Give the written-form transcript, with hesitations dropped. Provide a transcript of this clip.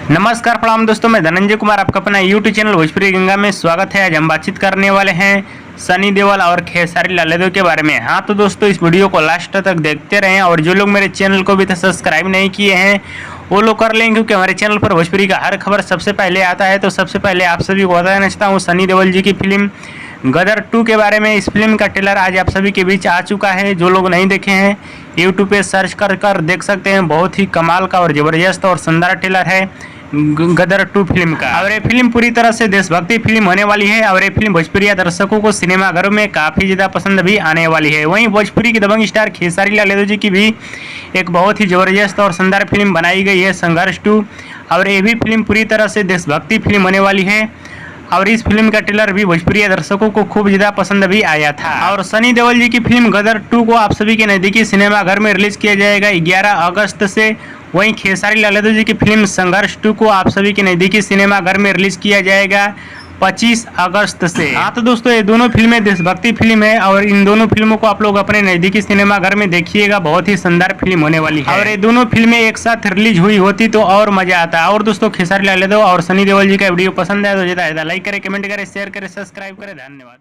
नमस्कार प्रणाम दोस्तों, मैं धनंजय कुमार आपका अपना यूट्यूब चैनल भोजपुरी गंगा में स्वागत है। आज हम बातचीत करने वाले हैं सनी देओल और खेसारी लाल यादव के बारे में। हाँ तो दोस्तों, इस वीडियो को लास्ट तक देखते रहें और जो लोग मेरे चैनल को अभी तक सब्सक्राइब नहीं किए हैं वो लोग कर लें, क्योंकि हमारे चैनल पर भोजपुरी का हर खबर सबसे पहले आता है। तो सबसे पहले आप सभी को बताना चाहता हूँ सनी देओल जी की फिल्म गदर 2 के बारे में। इस फिल्म का ट्रेलर आज आप सभी के बीच आ चुका है। जो लोग नहीं देखे हैं यूट्यूब पे सर्च कर देख सकते हैं। बहुत ही कमाल का और ज़बरदस्त और शानदार ट्रेलर है गदर 2 फिल्म का। और ये फिल्म पूरी तरह से देशभक्ति फिल्म होने वाली है और ये फिल्म भोजपुरी दर्शकों को सिनेमाघरों में काफ़ी ज़्यादा पसंद भी आने वाली है। वहीं भोजपुरी की दबंग स्टार खेसारी लाल यादव जी की भी एक बहुत ही ज़बरदस्त और शानदार फिल्म बनाई गई है संघर्ष 2, और ये भी फिल्म पूरी तरह से देशभक्ति फिल्म होने वाली है। और इस फिल्म का ट्रेलर भी भोजपुरी दर्शकों को खूब ज़्यादा पसंद भी आया था। और सनी देओल जी की फिल्म गदर 2 को आप सभी के नज़दीकी सिनेमाघर में रिलीज किया जाएगा 11 अगस्त से। वहीं खेसारी लाल यादव जी की फिल्म संघर्ष 2 को आप सभी के नज़दीकी सिनेमाघर में रिलीज किया जाएगा 25 अगस्त से। हाँ तो दोस्तों, ये दोनों फिल्में देशभक्ति फिल्म है और इन दोनों फिल्मों को आप लोग अपने नज़दीकी सिनेमाघर में देखिएगा। बहुत ही शानदार फिल्म होने वाली है और ये दोनों फिल्में एक साथ रिलीज हुई होती तो और मजा आता। और दोस्तों, खेसारी लाल यादव और सनी देओल जी का वीडियो पसंद है तो ज़्यादा लाइक करें, कमेंट करें, शेयर करें, सब्सक्राइब करें। धन्यवाद।